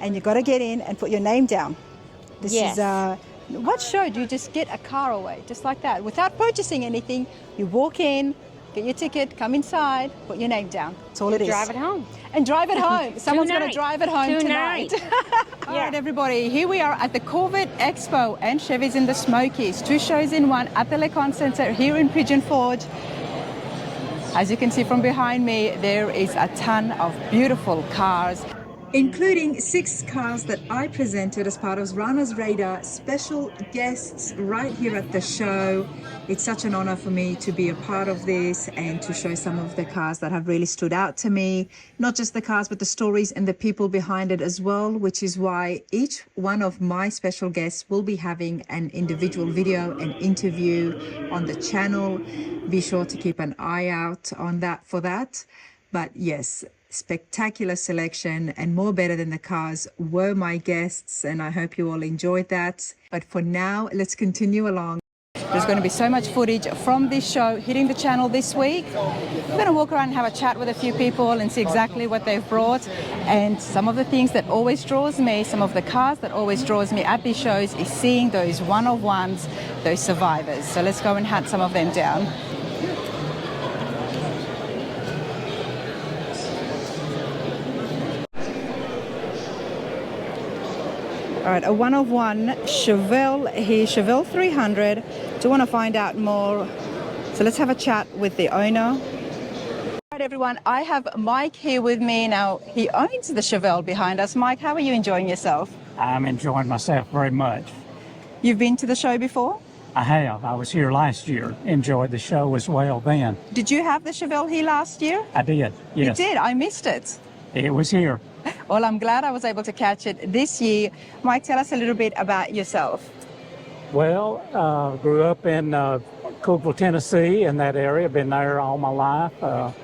and you got to get in and put your name down. This Yes. is what show do you just get a car away just like that without purchasing anything? You walk in, get your ticket, come inside, put your name down. That's all it is. Drive it home. And drive it home. Someone's going to Tonight. drive it home tonight. All right, everybody. Here we are at the Corvette Expo and Chevys in the Smokies. 2 shows in one at the Conte Center here in Pigeon Forge. As you can see from behind me, there is a ton of beautiful cars, including 6 cars that I presented as part of Rana's Radar special guests right here at the show. It's such an honor for me to be a part of this and to show some of the cars that have really stood out to me. Not just the cars, but the stories and the people behind it as well, which is why each one of my special guests will be having an individual video and interview on the channel. Be sure to keep an eye out on that for that. But yes, spectacular selection and more better than the cars were my guests, and I hope you all enjoyed that. But for now, let's continue along. There's going to be so much footage from this show hitting the channel this week. I'm going to walk around and have a chat with a few people and see exactly what they've brought. And some of the things that always draws me, some of the cars that always draws me at these shows is seeing those one-of-ones, those survivors. So let's go and hunt some of them down. All right, a one-of-one Chevelle here, Chevelle 300. Do want to find out more? So let's have a chat with the owner. All right, everyone, I have Mike here with me. Now, he owns the Chevelle behind us. Mike, how are you enjoying yourself? I'm enjoying myself very much. You've been to the show before? I have. I was here last year. Enjoyed the show as well then. Did you have the Chevelle here last year? I did, yes. You did? I missed it. It was here. Well, I'm glad I was able to catch it this year. Mike, tell us a little bit about yourself. Well, grew up in Cookville, Tennessee, in that area. Been there all my life.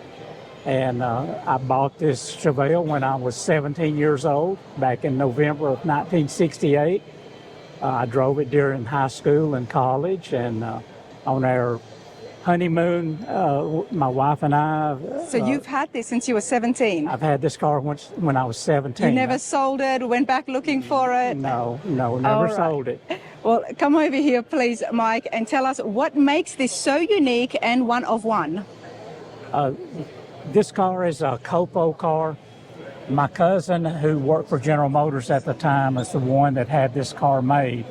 And I bought this Chevelle when I was 17 years old, back in November of 1968. I drove it during high school and college, and on our honeymoon, my wife and I. So you've had this since you were 17? I've had this car when I was 17. You never sold it, went back looking for it? No, never sold it. Well, come over here, please, Mike, and tell us what makes this so unique and one of one. This car is a COPO car. My cousin, who worked for General Motors at the time, is the one that had this car made.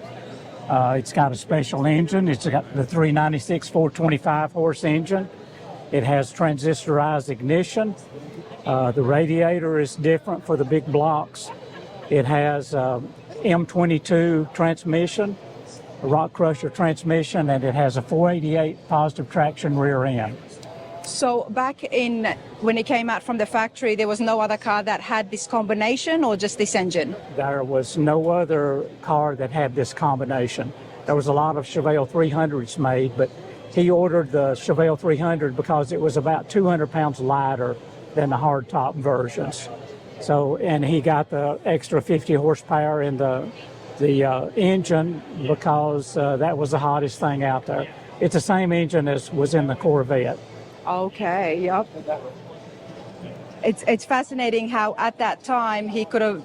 It's got a special engine. It's got the 396 425 horse engine. It has transistorized ignition. The radiator is different for the big blocks. It has M22 transmission, a rock crusher transmission, and it has a 488 positive traction rear end. So back in when it came out from the factory, there was no other car that had this combination or just this engine? There was no other car that had this combination. There was a lot of Chevelle 300s made, but he ordered the Chevelle 300 because it was about 200 pounds lighter than the hardtop versions. So, and he got the extra 50 horsepower in the engine because that was the hottest thing out there. It's the same engine as was in the Corvette. Okay, yep. It's fascinating how at that time he could have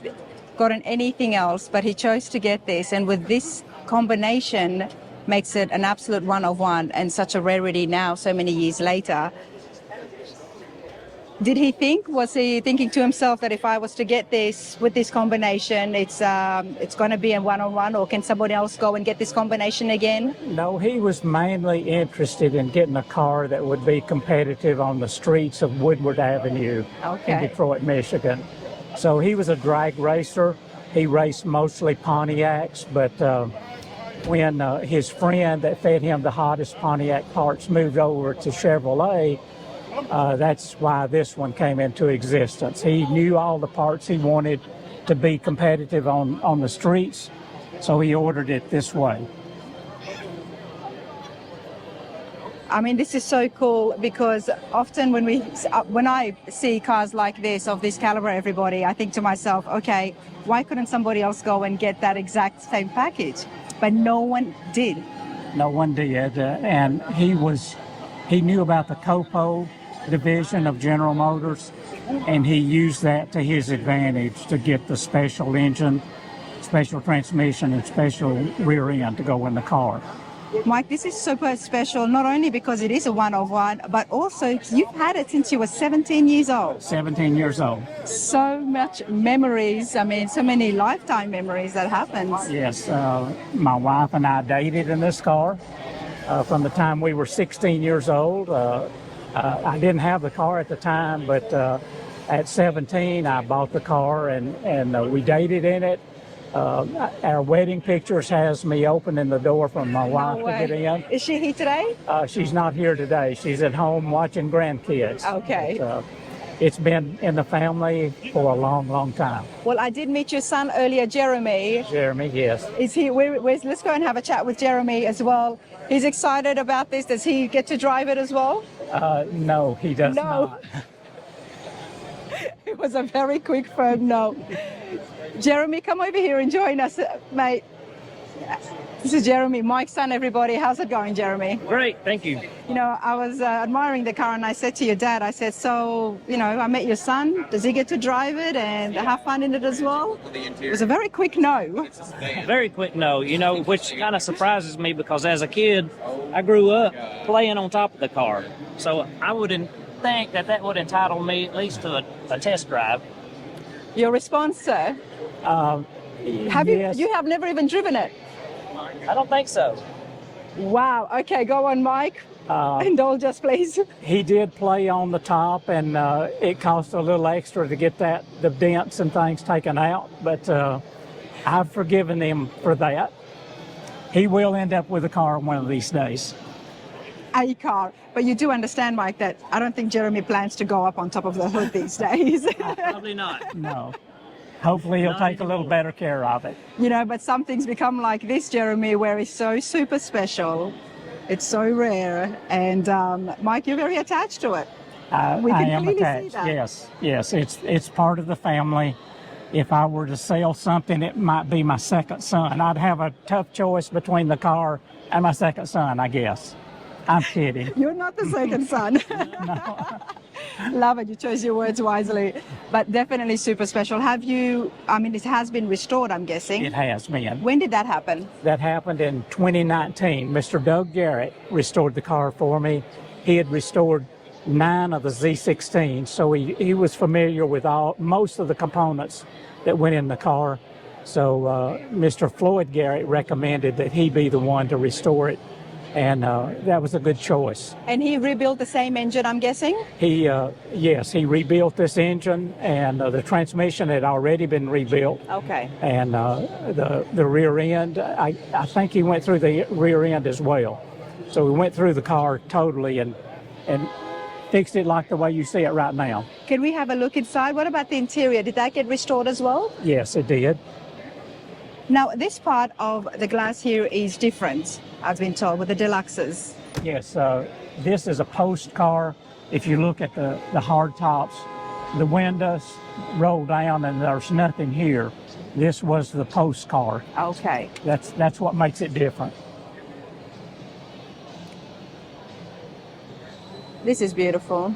gotten anything else, but he chose to get this, and with this combination makes it an absolute one-of-one and such a rarity now, so many years later. Was he thinking to himself that if I was to get this with this combination, it's going to be a one-on-one, or can somebody else go and get this combination again? No, he was mainly interested in getting a car that would be competitive on the streets of Woodward Avenue in Detroit, Michigan. So he was a drag racer. He raced mostly Pontiacs, but when his friend that fed him the hottest Pontiac parts moved over to Chevrolet, that's why this one came into existence. He knew all the parts he wanted to be competitive on the streets, so he ordered it this way. I mean, this is so cool because often when I see cars like this, of this caliber, everybody, I think to myself, okay, why couldn't somebody else go and get that exact same package? But no one did. No one did, and he knew about the COPO division of General Motors, and he used that to his advantage to get the special engine, special transmission, and special rear end to go in the car. Mike, this is super special, not only because it is a one-of-one, but also you've had it since you were 17 years old. 17 years old. So much memories, I mean, so many lifetime memories that happens. Yes, my wife and I dated in this car from the time we were 16 years old. I didn't have the car at the time, but at 17, I bought the car and we dated in it. Our wedding pictures has me opening the door for my wife to get in. Is she here today? She's not here today. She's at home watching grandkids. Okay. But, it's been in the family for a long, long time. Well, I did meet your son earlier, Jeremy. Jeremy, yes. Is he? Let's go and have a chat with Jeremy as well. He's excited about this. Does he get to drive it as well? No, he does not. It was a very quick firm no. Jeremy, come over here and join us, mate. This is Jeremy, Mike's son, everybody. How's it going, Jeremy? Great, thank you. You know, I was admiring the car and I said to your dad, I said, so, you know, I met your son. Does he get to drive it and have fun in it as well? It was a very quick no. Very quick no, you know, which kind of surprises me because as a kid, I grew up playing on top of the car. So I wouldn't think that would entitle me at least to a test drive. Your response, sir? Yes. You have never even driven it? I don't think so. Wow. Okay, go on, Mike. Indulge us, please. He did play on the top, and it cost a little extra to get the dents and things taken out, but I've forgiven him for that. He will end up with a car one of these days. A car. But you do understand, Mike, that I don't think Jeremy plans to go up on top of the hood these days. Probably not. No. Hopefully he'll take a little better care of it. You know, but some things become like this, Jeremy, where it's so super special. It's so rare. And Mike, you're very attached to it. We I can am clearly attached. see that. Yes. It's part of the family. If I were to sell something, it might be my second son. I'd have a tough choice between the car and my second son, I guess. I'm kidding. You're not the second son. Love it. You chose your words wisely. But definitely super special. It has been restored, I'm guessing. It has been. When did that happen? That happened in 2019. Mr. Doug Garrett restored the car for me. He had restored 9 of the Z16, so he was familiar with most of the components that went in the car. So Mr. Floyd Garrett recommended that he be the one to restore it. And that was a good choice. And he rebuilt the same engine, I'm guessing? Yes, he rebuilt this engine, and the transmission had already been rebuilt. Okay. And the rear end, I think he went through the rear end as well. So we went through the car totally and fixed it like the way you see it right now. Can we have a look inside? What about the interior? Did that get restored as well? Yes, it did. Now, this part of the glass here is different, I've been told, with the deluxes. Yes, this is a post car. If you look at the hard tops, the windows roll down and there's nothing here. This was the post car. Okay. That's what makes it different. This is beautiful.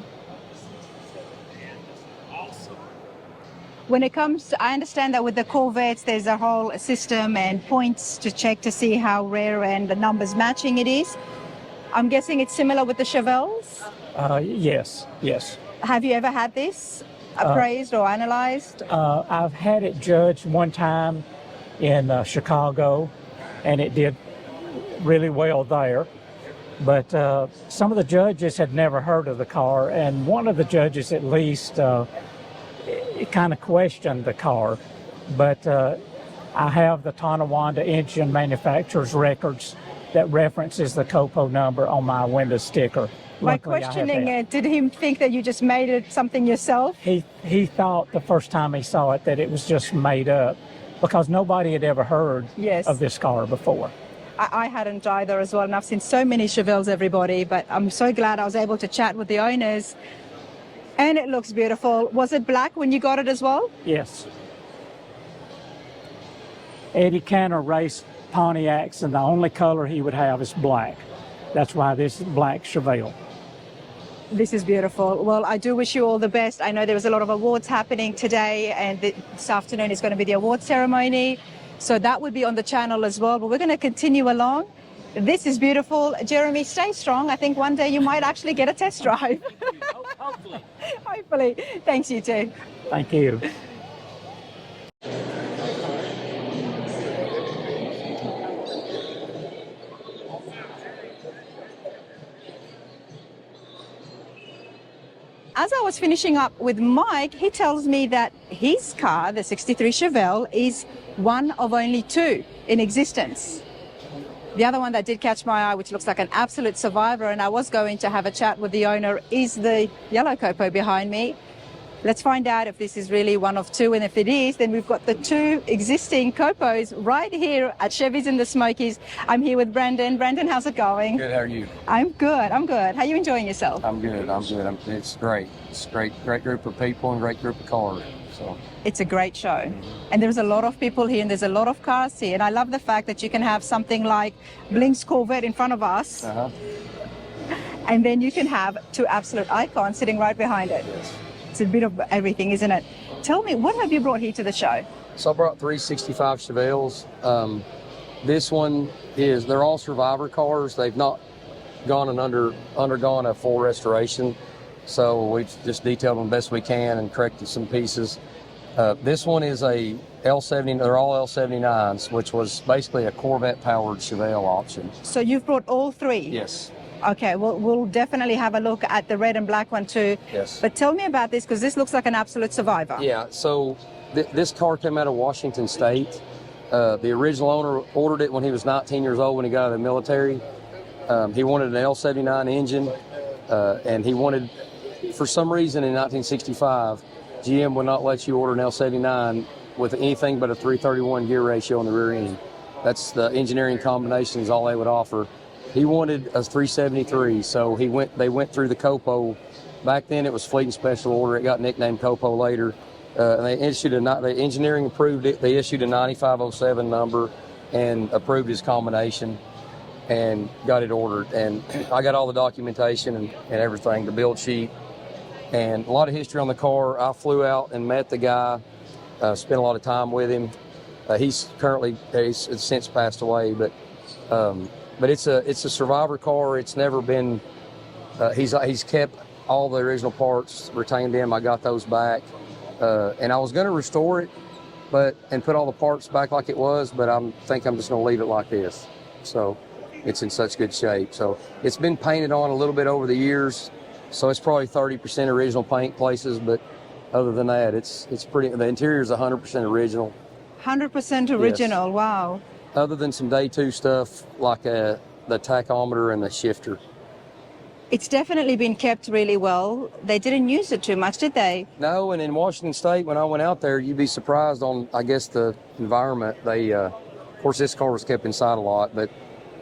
When it comes to, I understand that with the Corvettes, there's a whole system and points to check to see how rare and the numbers matching it is. I'm guessing it's similar with the Chevelles? Yes. Have you ever had this appraised or analyzed? I've had it judged one time in Chicago, and it did really well there. But some of the judges had never heard of the car, and one of the judges at least kind of questioned the car. But I have the Tonawanda engine manufacturer's records that references the COPO number on my window sticker. By Luckily, questioning it, did he think that you just made it something yourself? He thought the first time he saw it that it was just made up, because nobody had ever heard of this car before. I hadn't either as well, and I've seen so many Chevelles, everybody, but I'm so glad I was able to chat with the owners. And it looks beautiful. Was it black when you got it as well? Yes. Eddie Cantor raced Pontiacs, and the only color he would have is black. That's why this is black Chevelle. This is beautiful. Well, I do wish you all the best. I know there was a lot of awards happening today, and this afternoon is going to be the award ceremony. So that would be on the channel as well. But we're going to continue along. This is beautiful. Jeremy, stay strong. I think one day you might actually get a test drive. Hopefully. Hopefully. Thanks, you too. Thank you. As I was finishing up with Mike, he tells me that his car, the 63 Chevelle, is one of only two in existence. The other one that did catch my eye, which looks like an absolute survivor, and I was going to have a chat with the owner, is the yellow COPO behind me. Let's find out if this is really one of two, and if it is, then we've got the two existing COPOs right here at Chevy's in the Smokies. I'm here with Brandon. Brandon, how's it going? Good, how are you? I'm good, I'm good. How are you enjoying yourself? I'm good. It's great. It's a great group of people and great group of cars. So It's a great show. And there's a lot of people here and there's a lot of cars here. And I love the fact that you can have something like Blink's Corvette in front of us. And then you can have two absolute icons sitting right behind it. yes. It's a bit of everything, isn't it? Tell me, what have you brought here to the show? So I brought 365 Chevelles. This one they're all survivor cars. They've not gone and undergone a full restoration. So we've just detailed them best we can and corrected some pieces. This one is a L70, they're all L79s, which was basically a Corvette powered Chevelle option. So you've brought all three? Yes. Okay, well, we'll definitely have a look at the red and black one too. Yes. But tell me about this, because this looks like an absolute survivor. Yeah, so this car came out of Washington State. The original owner ordered it when he was 19 years old when he got out of the military. He wanted an L79 engine, and he wanted, for some reason in 1965, GM would not let you order an L79 with anything but a 331 gear ratio on the rear end. That's the engineering combination is all they would offer. He wanted a 373, so they went through the COPO. Back then it was fleet and special order. It got nicknamed COPO later. And the engineering approved it. They issued a 9507 number and approved his combination and got it ordered. And I got all the documentation and everything, the build sheet, and a lot of history on the car. I flew out and met the guy, spent a lot of time with him. He's since passed away, but it's a survivor car. It's never been. He's kept all the original parts, retained them. I got those back, and I was going to restore it, and put all the parts back like it was. But I think I'm just going to leave it like this. So it's in such good shape. So it's been painted on a little bit over the years. So it's probably 30% original paint places, but other than that, it's pretty. The interior is 100% original. 100% original. Yes. Wow. Other than some day two stuff like the tachometer and the shifter. It's definitely been kept really well. They didn't use it too much, did they? No, and in Washington State, when I went out there, you'd be surprised on, I guess, the environment. They, of course, this car was kept inside a lot, but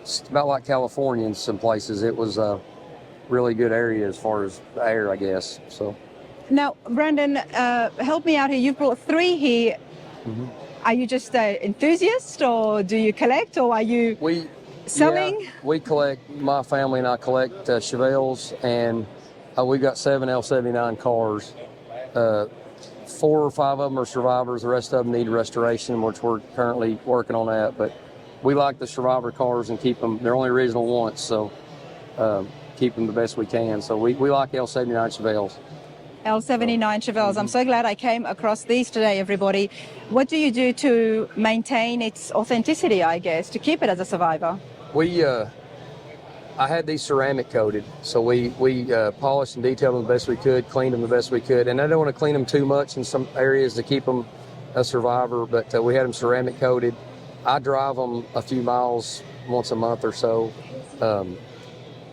it's about like California in some places. It was a really good area as far as the air, I guess. So. Now, Brandon, help me out here. You've brought three here. Mm-hmm. Are you just an enthusiast, or do you collect, or are you selling? Yeah, we collect. My family and I collect Chevelles, and we've got 7 L79 cars. 4 or 5 of them are survivors. The rest of them need restoration, which we're currently working on that. But we like the survivor cars and keep them. They're only original once, so keep them the best we can. So we like L79 Chevelles. L79 Chevelles. I'm so glad I came across these today, everybody. What do you do to maintain its authenticity, I guess, to keep it as a survivor? I had these ceramic coated, so we polished and detailed them the best we could, cleaned them the best we could, and I don't want to clean them too much in some areas to keep them a survivor, but we had them ceramic coated. I drive them a few miles once a month or so.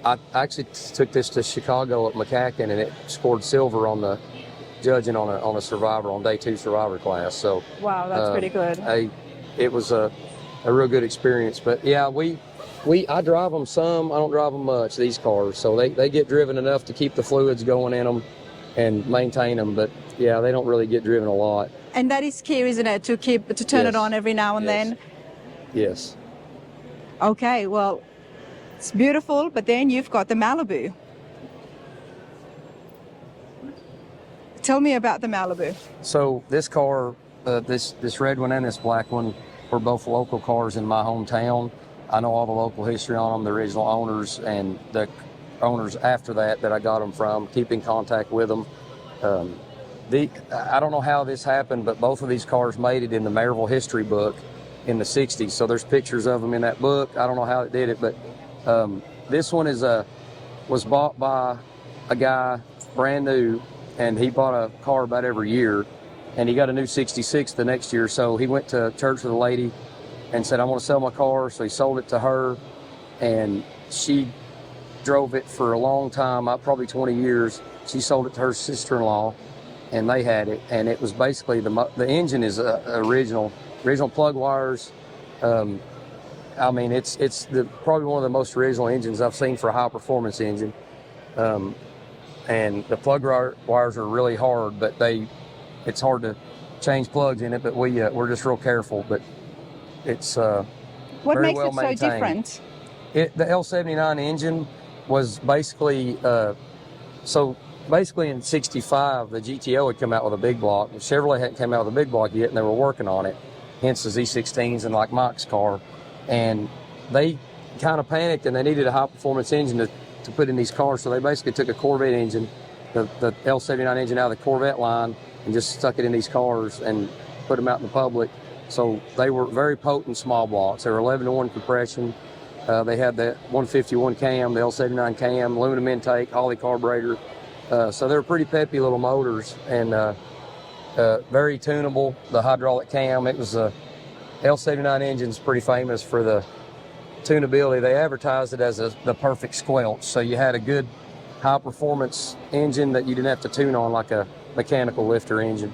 I actually took this to Chicago at McCacken, and it scored silver on the judging on a survivor, on day 2 survivor class. So wow, that's pretty good. It was a real good experience. But yeah, I drive them some. I don't drive them much, these cars. So they get driven enough to keep the fluids going in them and maintain them. But yeah, they don't really get driven a lot. And that is key, isn't it, to turn it on every now and then? Yes. Okay, well, it's beautiful, but then you've got the Malibu. Tell me about the Malibu. So this car, this red one and this black one were both local cars in my hometown. I know all the local history on them, the original owners and the owners after that I got them from, keep in contact with them. I don't know how this happened, but both of these cars made it in the Maryville history book in the 60s. So there's pictures of them in that book. I don't know how it did it, but this one was bought by a guy brand new, and he bought a car about every year, and he got a new 66 the next year. So he went to church with a lady and said, I want to sell my car. So he sold it to her, and she drove it for a long time, probably 20 years. She sold it to her sister-in-law, and they had it. And it was basically, the engine is original plug wires. I mean, it's probably one of the most original engines I've seen for a high-performance engine. And the plug wires are really hard, but it's hard to change plugs in it, but we're just real careful. But it's what very makes well it so maintained. different? The L79 engine was basically, so basically in 65, the GTO had come out with a big block. Chevrolet hadn't come out with a big block yet, and they were working on it, hence the Z16s and like Mike's car. And they kind of panicked, and they needed a high-performance engine to put in these cars. So they basically took a Corvette engine, the L79 engine out of the Corvette line, and just stuck it in these cars and put them out in the public. So they were very potent small blocks. They were 11-to-1 compression. They had that 151 cam, the L79 cam, aluminum intake, Holley carburetor. So they were pretty peppy little motors, and very tunable. The hydraulic cam, it was a L79 engine's pretty famous for the tunability. They advertised it as the perfect squelch. So you had a good high performance engine that you didn't have to tune on like a mechanical lifter engine.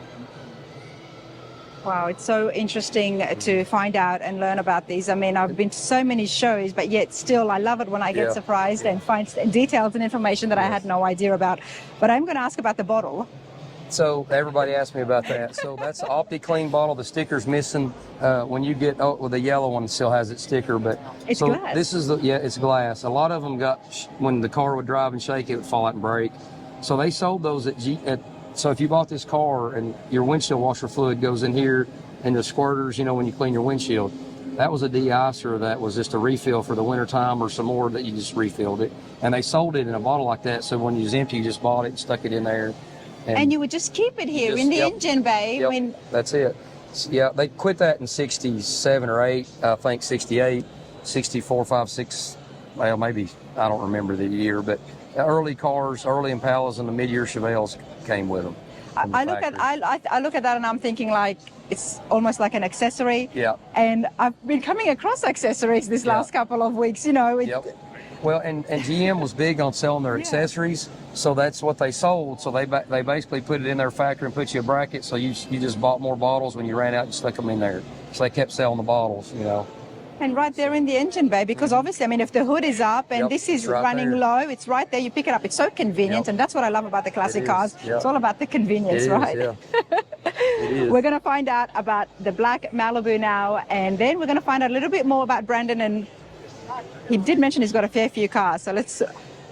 Wow, it's so interesting to find out and learn about these. I mean, I've been to so many shows, but yet still I love it when I get surprised and find details and information that I had no idea about. But I'm going to ask about the bottle. So everybody asked me about that. So that's the OptiClean bottle. The sticker's missing. When you get, the yellow one still has its sticker, but it's so glass. This is it's glass. A lot of them when the car would drive and shake, it would fall out and break. So they sold those so if you bought this car and your windshield washer fluid goes in here and the squirters, when you clean your windshield, that was a de-icer that was just a refill for the winter time, or some more that you just refilled it. And they sold it in a bottle like that. So when you was empty, you just bought it and stuck it in there. And you would just keep it here in the engine bay. Yep, that's it. Yeah, they quit that in 67 or 8, I think 68, 64, 5, 6, well, maybe, I don't remember the year, but early cars, early Impalas and the mid-year Chevelles came with them. I look at that and I'm thinking like it's almost like an accessory. Yeah. And I've been coming across accessories this last couple of weeks, Well, and GM was big on selling their accessories, so that's what they sold. So they basically put it in their factory and put you a bracket, so you just bought more bottles. When you ran out, you stuck them in there. So they kept selling the bottles, And right there in the engine bay, because obviously, I mean, if the hood is up and this is running low, it's right there. You pick it up. It's so convenient, and that's what I love about the classic cars. It's all about the convenience, right? It is. We're going to find out about the black Malibu now, and then we're going to find out a little bit more about Brandon. And he did mention he's got a fair few cars, so let's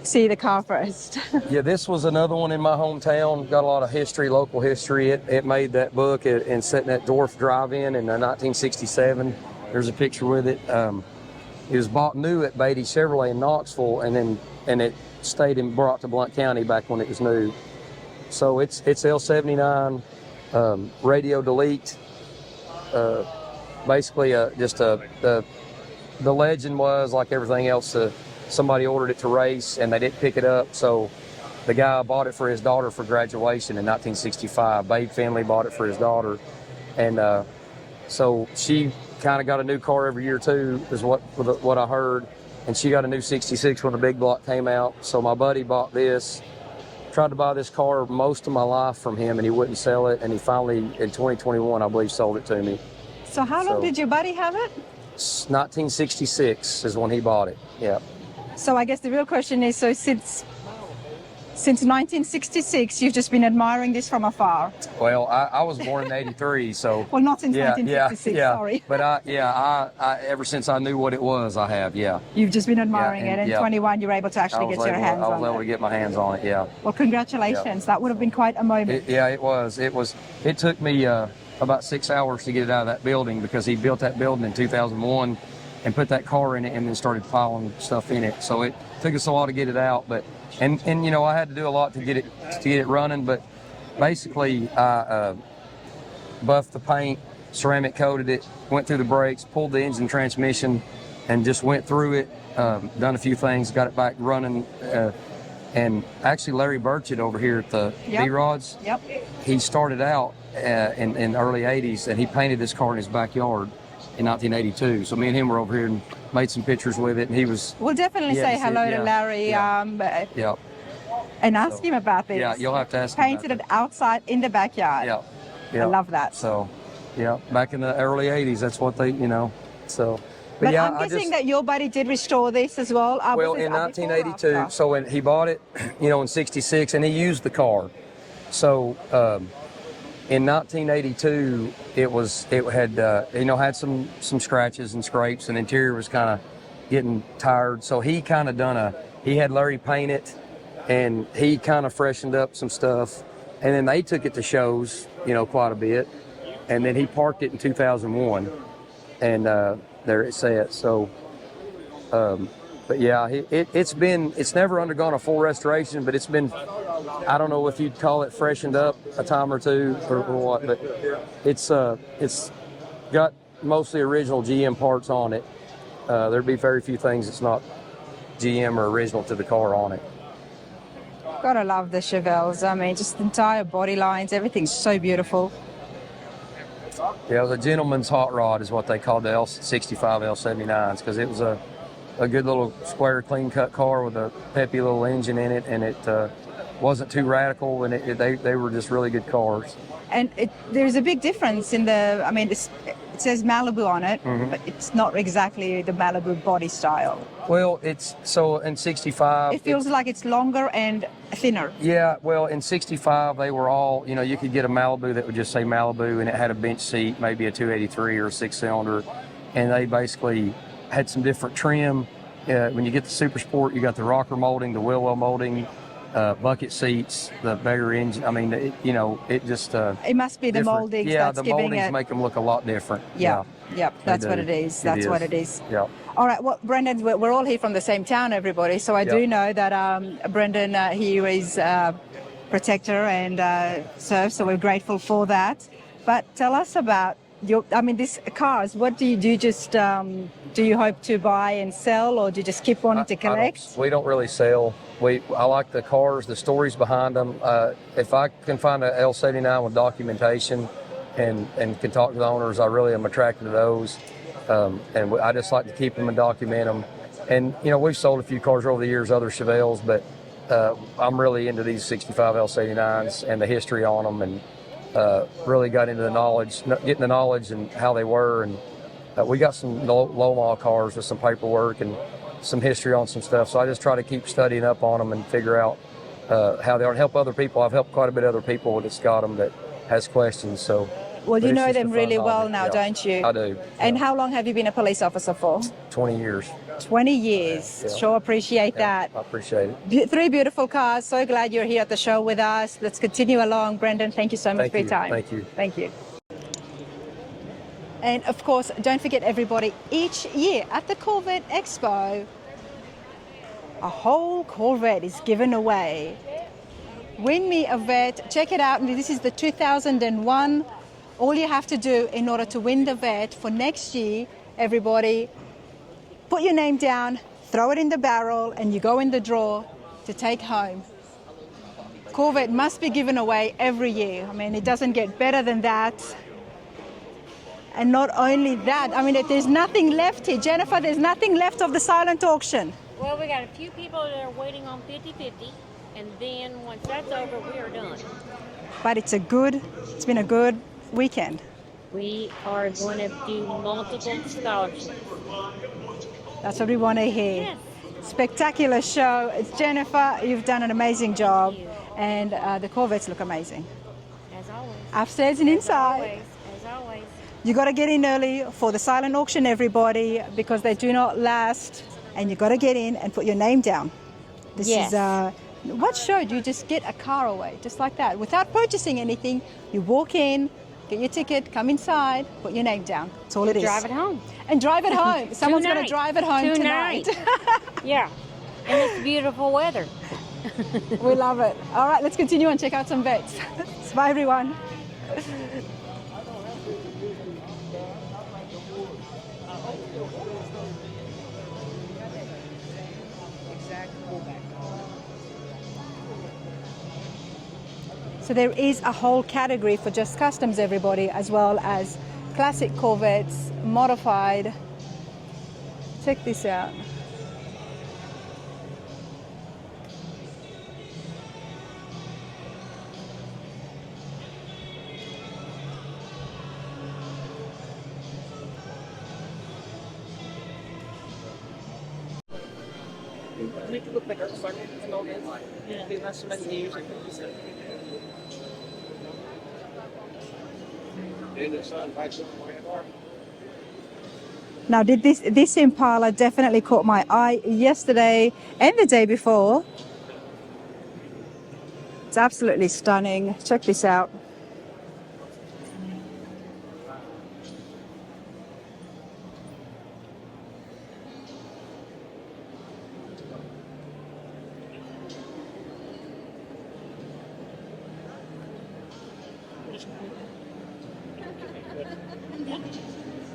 see the car first. Yeah, this was another one in my hometown. Got a lot of history, local history. It made that book and sat in that dwarf drive-in 1967. There's a picture with it. It was bought new at Beatty Chevrolet in Knoxville, and it stayed and brought to Blount County back when it was new. So it's L79, radio delete. Basically, the legend was, like everything else, somebody ordered it to race and they didn't pick it up. So the guy bought it for his daughter for graduation in 1965. Babe family bought it for his daughter, and so she kind of got a new car every year too, is what I heard. And she got a new 66 when the big block came out. So my buddy bought this. Tried to buy this car most of my life from him, and he wouldn't sell it. And he finally, in 2021, I believe, sold it to me. So how long did your buddy have it? 1966 is when he bought it. Yeah. So I guess the real question is, so since since 1966, you've just been admiring this from afar. Well, I was born in '83, so Well, not since yeah, 1966, yeah. sorry. But I ever since I knew what it was, I have, yeah. You've just been admiring and- it, and yeah. 21, you're able to actually get your hands I was on able to it. get my hands on it, yeah. Well, congratulations. That would have been quite a moment. It was. It took me about 6 hours to get it out of that building because he built that building in 2001 and put that car in it and then started piling stuff in it. So it took us a while to get it out, but and you know, I had to do a lot to get it running, but basically I buffed the paint, ceramic coated it, went through the brakes, pulled the engine transmission, and just went through it, done a few things, got it back running. And actually Larry Burchett over here at the B-Rods, he started out in the early 80s, and he painted this car in his backyard in 1982. So me and him were over here and made some pictures with it, and he was... We'll definitely say hello to Larry and ask him about this. Yeah, you'll have to ask him Painted it outside in the backyard. Yeah. I love that. So, yeah, back in the early 80s, that's what they, you know, so... But yeah, I'm guessing that your buddy did restore this as well. Well, in 1982, so when he bought it, you know, in '66, and he used the car. So in 1982, it had had some scratches and scrapes, and the interior was kind of getting tired. So he kind of he had Larry paint it, and he kind of freshened up some stuff, and then they took it to shows, you know, quite a bit, and then he parked it in 2001, and there it sat. So, but yeah, it's never undergone a full restoration, but it's been, I don't know if you'd call it freshened up a time or two or what, but it's got mostly original GM parts on it. There'd be very few things that's not GM or original to the car on it. Gotta love the Chevelles. I mean, just the entire body lines, everything's so beautiful. Yeah, the gentleman's hot rod is what they called the L65 L79s, because it was a good little square, clean-cut car with a peppy little engine in it, and it wasn't too radical, and they were just really good cars. And there's a big difference in the, I mean, it says Malibu on it, but it's not exactly the Malibu body style. Well, so in 65... It feels like it's longer and thinner. Yeah, well, in 65, they were all, you know, you could get a Malibu that would just say Malibu, and it had a bench seat, maybe a 283 or a 6-cylinder, and they basically had some different trim. When you get the Super Sport, you got the rocker molding, the wheel well molding, bucket seats, the bigger engine. I mean, it just... it must be the moldings that's the giving moldings it... make them look a lot different. Yep, that's what it is. That's what it is. Yeah. All right, well, Brendan, we're all here from the same town, everybody, so I do know that Brendan, he is a protector and serves, so we're grateful for that. But tell us about these cars. What do you do? Just do you hope to buy and sell, or do you just keep wanting to collect? We don't really sell. I like the cars, the stories behind them. If I can find an L79 with documentation and can talk to the owners, I really am attracted to those. And I just like to keep them and document them. And, you know, we've sold a few cars over the years, other Chevelles, but I'm really into these 65 L79s and the history on them, and really got into getting the knowledge and how they were. And we got some low model cars with some paperwork and some history on some stuff. So I just try to keep studying up on them and figure out how they are and help other people. I've helped quite a bit of other people that's got them that has questions. So. Well, you know them really well now, don't you? I do. And how long have you been a police officer for? 20 years. 20 years. Yeah. Sure appreciate that. I appreciate it. 3 beautiful cars. So glad you're here at the show with us. Let's continue along. Brendan, thank you so much for your time. Thank you. Thank you. And of course, don't forget everybody, each year at the Corvette Expo, a whole Corvette is given away. Win me a Vette. Check it out. This is the 2001. All you have to do in order to win the Vette for next year, everybody, put your name down, throw it in the barrel, and you go in the draw to take home. Corvette must be given away every year. I mean, it doesn't get better than that. And not only that, I mean, there's nothing left here. Jennifer, there's nothing left of the silent auction. Well, we got a few people that are waiting on 50-50, and then once that's over, we are done. But it's been a good weekend. We are going to do multiple scholarships. That's what we want to hear. Yes. Spectacular show. It's Jennifer, you've done an amazing job. And the Corvettes look amazing. As always. Upstairs and inside. As always. You got to get in early for the silent auction, everybody, because they do not last. And you got to get in and put your name down. This Yes. is what show? Do you just get a car away, just like that, without purchasing anything? You walk in, get your ticket, come inside, put your name down. That's all it is. Drive it home. And drive it home. Someone's going to Tonight. drive it home tonight. Yeah. And it's beautiful weather. We love it. All right, let's continue and check out some vets. Bye, everyone. So there is a whole category for just customs, everybody, as well as classic Corvettes, modified. Check this out. Now, did this Impala definitely caught my eye yesterday and the day before. It's absolutely stunning. Check this out.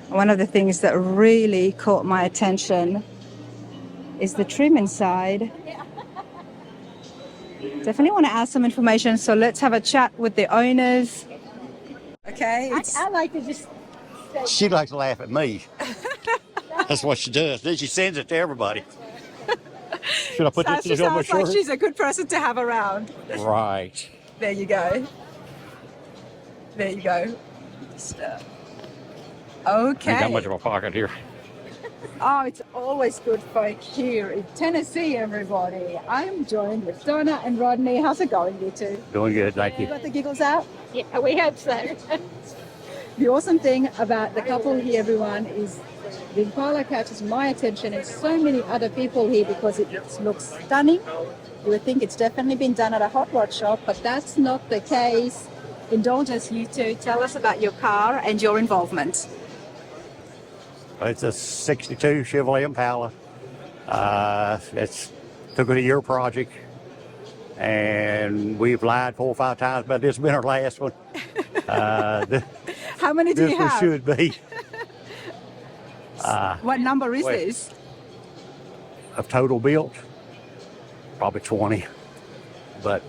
One of the things that really caught my attention is the trim inside. Definitely want to ask some information, so let's have a chat with the owners. Okay. I like to just. She likes to laugh at me. That's what she does. Then she sends it to everybody. Should I put She this on my sounds like shirt? she's a good person to have around. Right. There you go. There you go. Just, okay. Ain't got much of a pocket here. Oh, it's always good folk here in Tennessee, everybody. I'm joined with Donna and Rodney. How's it going, you two? Doing good, thank You you. got the giggles out? Yeah, we hope so. The awesome thing about the couple here, everyone, is the Impala catches my attention and so many other people here because it looks stunning. You would think it's definitely been done at a hot rod shop, but that's not the case. Indulge us, you two. Tell us about your car and your involvement. It's a 62 Chevrolet Impala. It's took it a year project, and we've lied 4 or 5 times about this being our last one. How many do This you one have? should be. What number is Wait. this? Of total built, probably 20. But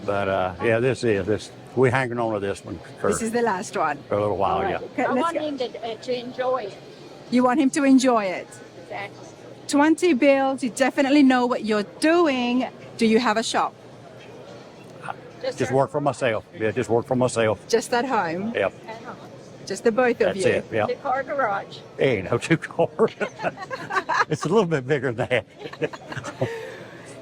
yeah, this we're hanging on to this one for, This is the last one. for a little while. Yeah. Okay, I let's want go. him to enjoy it. You want him to enjoy it. Exactly. 20 builds, you definitely know what you're doing. Do you have a shop? Just work for myself. Yeah, just work for myself. Just at home? Yep. Just the both of That's you? it. Yep. Two-car garage. Ain't no 2 cars. It's a little bit bigger than that.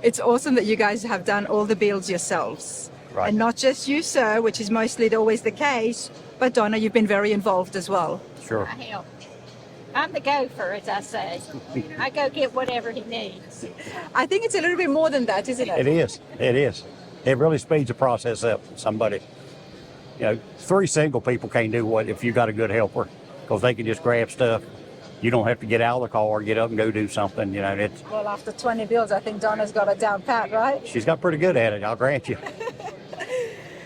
It's awesome that you guys have done all the builds yourselves. Right. And not just you, sir, which is mostly always the case, but Donna, you've been very involved as well. Sure. I help. I'm the gopher, as I say. I go get whatever he needs. I think it's a little bit more than that, isn't it? It is. It is. It really speeds the process up. Somebody, 3 single people can't do what if you got a good helper, because they can just grab stuff. You don't have to get out of the car, get up and go do something. It's Well, after 20 builds, I think Donna's got it down pat, right? she's got pretty good at it. I'll grant you.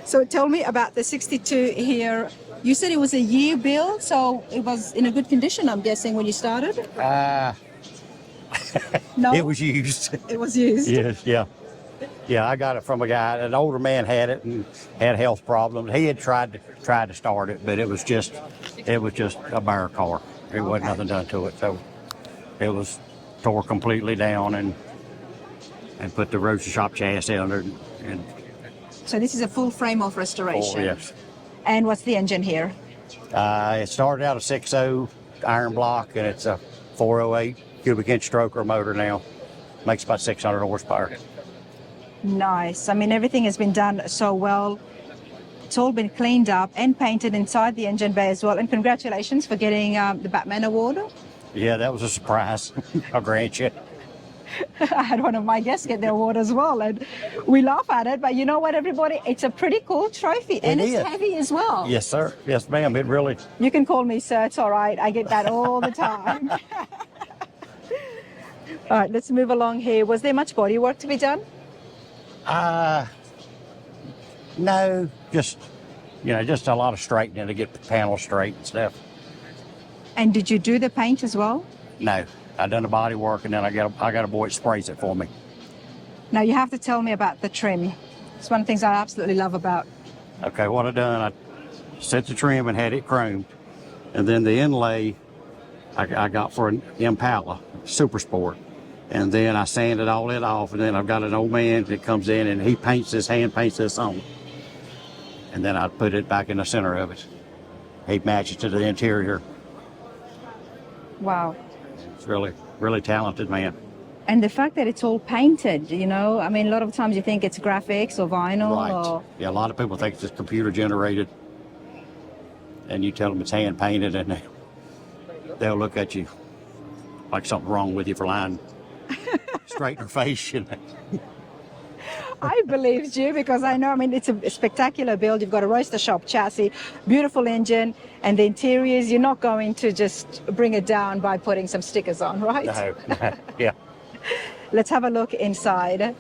So tell me about the 62 here. You said it was a year build, so it was in a good condition, I'm guessing, when you started? No, It was used. it was used. Yes, yeah. Yeah, I got it from a guy. An older man had it and had health problems. He had tried to start it, but it was just a bare car. It wasn't nothing done to it. So it was tore completely down and put the roaster shop chassis under and So this is a full frame of restoration. yes. And what's the engine here? It started out a 6.0 iron block, and it's a 408 cubic inch stroker motor now. makes about 600 horsepower. Nice. I mean, everything has been done so well. It's all been cleaned up and painted inside the engine bay as well. And congratulations for getting the Batman Award. Yeah, that was a surprise. I'll grant you. I had one of my guests get the award as well, and we laugh at it. But you know what, everybody? It's a pretty cool trophy, and it's heavy as well. Yes, sir. Yes, ma'am. It really. You can call me sir. It's all right. I get that all the time. All right, let's move along here. Was there much body work to be done? No, just just a lot of straightening to get the panels straight and stuff. And did you do the paint as well? No, I done the body work, and then I got a boy that sprays it for me. Now you have to tell me about the trim. It's one of the things I absolutely love about. Okay, what I done, I set the trim and had it chromed, and then the inlay I got for an Impala Super Sport, and then I sanded all it off, and then I've got an old man that comes in and he hand paints this on, and then I put it back in the center of it. He matches to the interior. Wow. It's really, really talented man. And the fact that it's all painted, I mean, a lot of times you think it's graphics or vinyl. Right. Or... Yeah, a lot of people think it's just computer generated, and you tell them it's hand painted, and they'll look at you like something's wrong with you for lying straight in their face. I believed you because I know, I mean, it's a spectacular build. You've got a roadster shop chassis, beautiful engine, and the interiors, you're not going to just bring it down by putting some stickers on, right? No. Yeah. Let's have a look inside.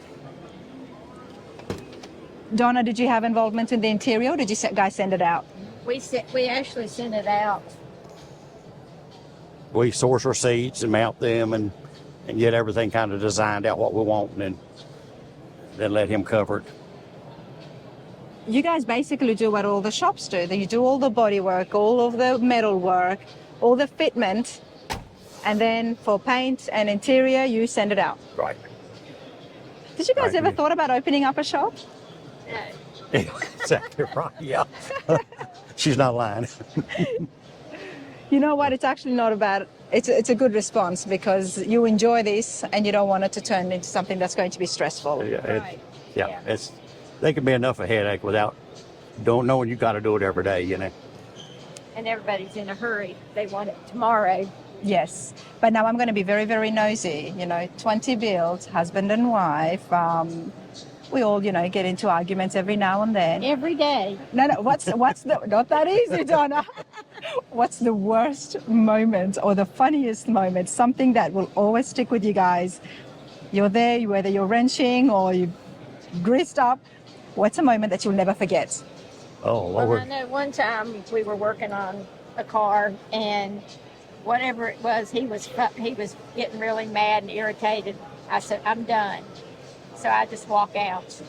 Donna, did you have involvement in the interior, or did you guys send it out? We actually sent it out. We source our seats and mount them and get everything kind of designed out what we want, and then let him cover it. You guys basically do what all the shops do. You do all the body work, all of the metal work, all the fitment, and then for paint and interior, you send it out. Right. Did you guys ever thought about opening up a shop? No. Exactly right, yeah. She's not lying. You know what? It's actually not a bad. It's a good response because you enjoy this and you don't want it to turn into something that's going to be stressful. Right. They can be enough of a headache without knowing you got to do it every day, And everybody's in a hurry. They want it tomorrow. Yes, but now I'm going to be very, very nosy. 20 builds, husband and wife. We all, get into arguments every now and then. Every day. No, what's the, not that easy, Donna. What's the worst moment or the funniest moment? Something that will always stick with you guys. You're there, whether you're wrenching or you're greased up. What's a moment that you'll never forget? Oh, Well, Lord. I know one time we were working on a car, and whatever it was, he was getting really mad and irritated. I said, I'm done. So I just walk out,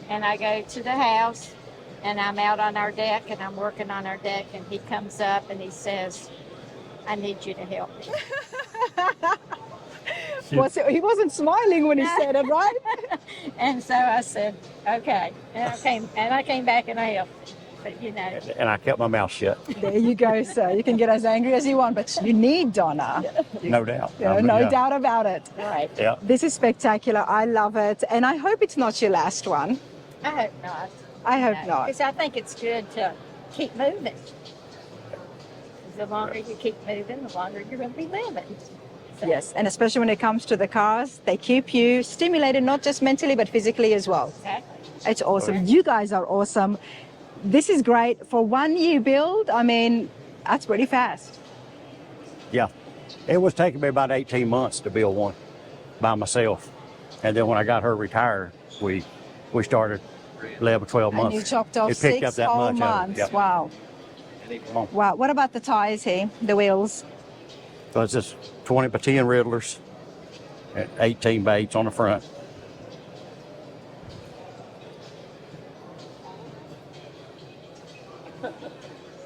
and I go to the house, and I'm out on our deck, and I'm working on our deck, and he comes up and he says, I need you to help me. He wasn't smiling when he said it, right? And so I said, okay. And I came back and I helped. But And I kept my mouth shut. There you go, sir. You can get as angry as you want, but you need Donna. No doubt. No doubt about it. right. Yeah. This is spectacular. I love it. And I hope it's not your last one. I hope not. I hope not. Because I think it's good to keep moving. The longer you keep moving, the longer you're going to be living. So, Yes, and especially when it comes to the cars, they keep you stimulated, not just mentally, but physically as well. Exactly. It's awesome. You guys are awesome. This is great. For 1 year build, I mean, that's pretty fast. Yeah. It was taking me about 18 months to build one by myself. And then when I got her retired, we started 11, 12 months. And you chopped off It picked 6 up that whole much months. Of it. Yep. Wow. Wow. What about the tires here, the wheels? So it's just 20 by 10 Riddlers and 18 by 8s on the front.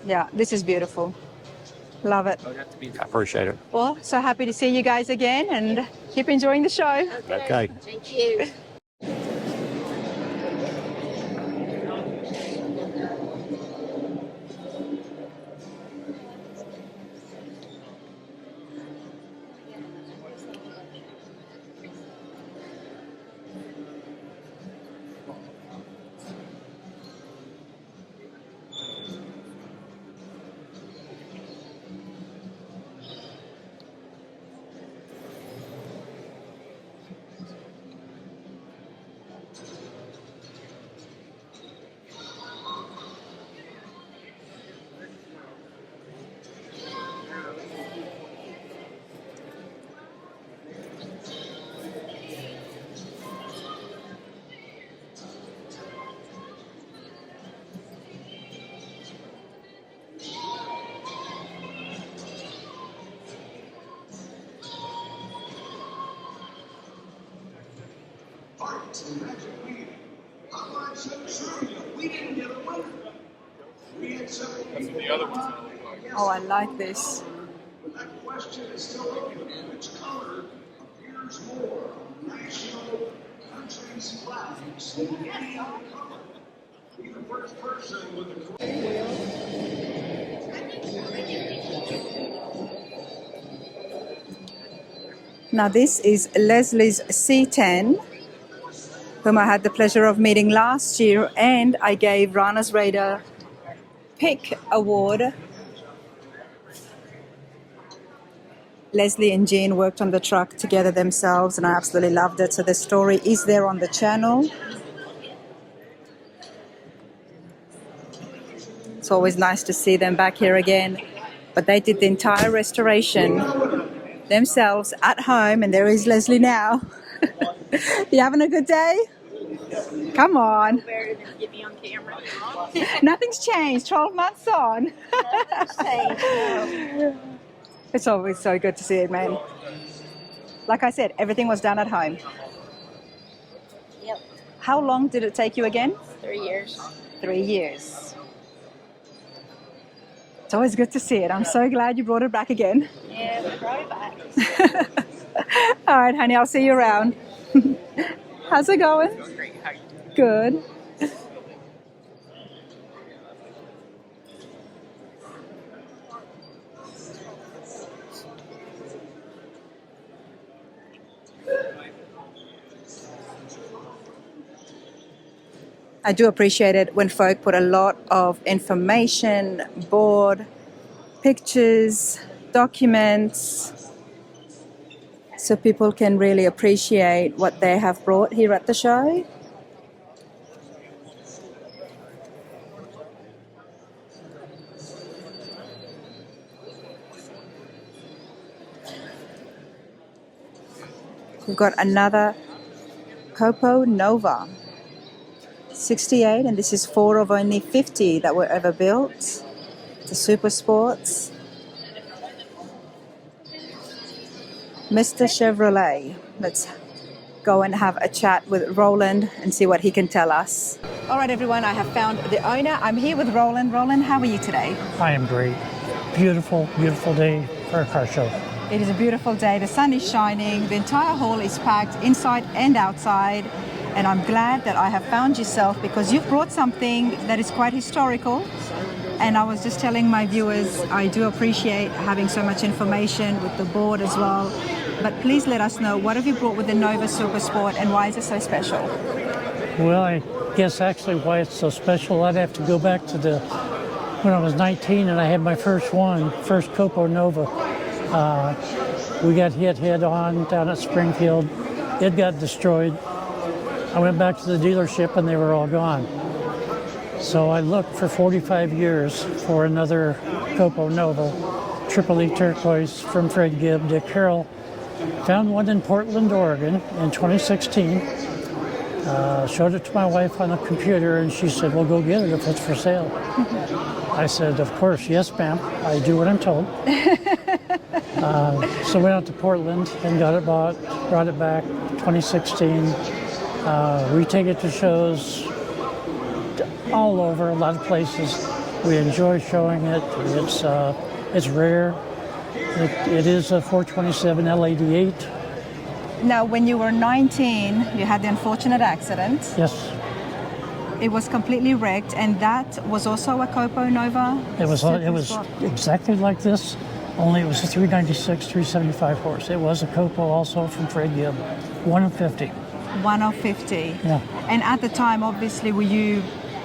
Yeah, this is beautiful. Love it. I appreciate it. Well, so happy to see you guys again and keep enjoying the show. Okay. Thank you. Oh, I like this. Now this is Leslie's C10, whom I had the pleasure of meeting last year, and I gave Rana's Radar Pick Award. Leslie and Jean worked on the truck together themselves, and I absolutely loved it. So the story is there on the channel. It's always nice to see them back here again. But they did the entire restoration themselves at home, and there is Leslie now. You having a good day? Come on. Nothing's changed 12 months on. It's always so good to see it, man. Like I said, everything was done at home. Yep. How long did it take you again? 3 years. 3 years. It's always good to see it. I'm so glad you brought it back again. Yeah, we brought it back. All right, honey, I'll see you around. How's it going? Good. I do appreciate it when folk put a lot of information, board, pictures, documents, so people can really appreciate what they have brought here at the show. We've got another COPO Nova. 68, and this is 4 of only 50 that were ever built. The Super Sports. Mr. Chevrolet. Let's go and have a chat with Roland and see what he can tell us. All right, everyone, I have found the owner. I'm here with Roland. Roland, how are you today? I am great. Beautiful, beautiful day for a car show. It is a beautiful day. The sun is shining. The entire hall is packed inside and outside. And I'm glad that I have found yourself, because you've brought something that is quite historical. And I was just telling my viewers, I do appreciate having so much information with the board as well. But please let us know, what have you brought with the Nova Super Sport, and why is it so special? Well, I guess actually why it's so special, I'd have to go back to when I was 19 and I had my first COPO Nova. We got hit head on down at Springfield. It got destroyed. I went back to the dealership and they were all gone. So I looked for 45 years for another COPO Nova, Triple E turquoise from Fred Gibb, Dick Carroll. Found one in Portland, Oregon in 2016. Showed it to my wife on the computer and she said, well, go get it if it's for sale. I said, of course, yes, ma'am. I do what I'm told. So went out to Portland and got it brought it back 2016. We take it to shows all over, a lot of places. We enjoy showing it. It's rare. It is a 427 L88. Now, when you were 19, you had the unfortunate accident. Yes. It was completely wrecked, and that was also a COPO Nova? It was exactly like this, only it was a 396, 375 horse. It was a COPO also from Fred Gibb, 1 of 50. 1 of 50. Yeah. And at the time, obviously, were you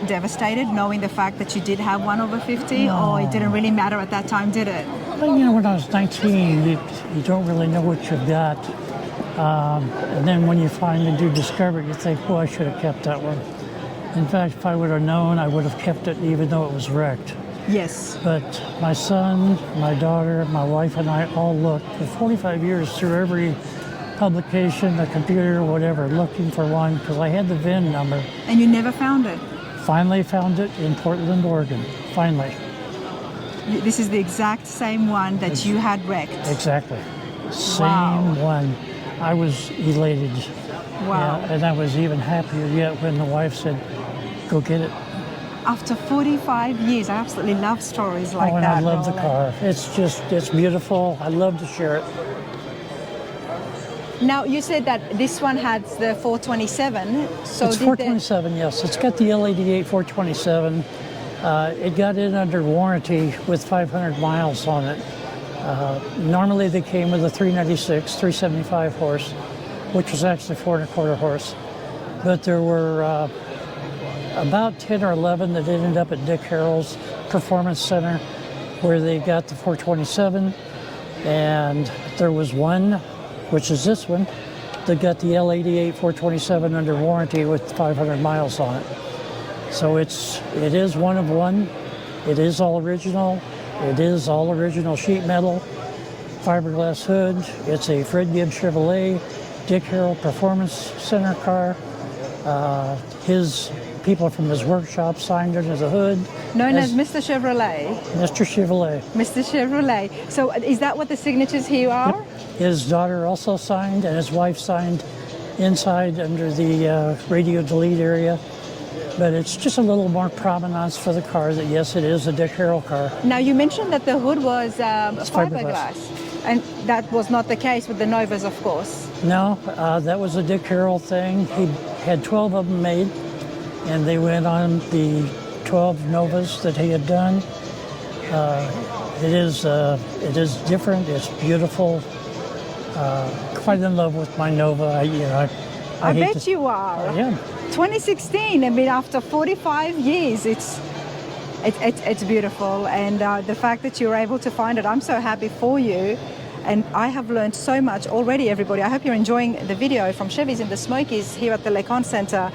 devastated knowing the fact that you did have 1 over 50, or it didn't really matter at that time, did it? Well, when I was 19, you don't really know what you've got. And then when you finally do discover it, you think, well, I should have kept that one. In fact, if I would have known, I would have kept it even though it was wrecked. Yes. But my son, my daughter, my wife, and I all looked for 45 years through every publication, the computer, whatever, looking for one because I had the VIN number. And you never found it? Finally found it in Portland, Oregon. Finally. This is the exact same one that you had wrecked? Exactly. Same Wow. one. I was elated. Wow. Yeah, and I was even happier yet when the wife said, go get it. After 45 years, I absolutely love stories like and that. I love the Roland. car. It's beautiful. I love to share it. Now, you said that this one has the 427. So It's 427, yes. It's got the L88 427. It got in under warranty with 500 miles on it. Normally they came with a 396, 375 horse, which was actually 4.25 horse. But there were about 10 or 11 that ended up at Dick Harrell's Performance Center where they got the 427. And there was one, which is this one, that got the L88 427 under warranty with 500 miles on it. So it is one of one. It is all original. It is all original sheet metal, fiberglass hood. It's a Fred Gibbs Chevrolet, Dick Harrell Performance Center car. His people from his workshop signed under the hood. Known as Mr. Chevrolet. Mr. Chevrolet. Mr. Chevrolet. So is that what the signatures here are? Yep. His daughter also signed, and his wife signed inside under the radio delete area. But it's just a little more provenance for the car that, yes, it is a Dick Harrell car. Now, you mentioned that the hood was It's fiberglass. And that was not the case with the Novas, of course. No, that was a Dick Harrell thing. He had 12 of them made, and they went on the 12 Novas that he had done. It is different. It's beautiful. Quite in love with my Nova. I bet you are. Yeah. 2016. I mean, after 45 years, it's beautiful, and the fact that you're able to find it, I'm so happy for you. And I have learned so much already, everybody. I hope you're enjoying the video from Chevys in the Smokies here at the Conte Center.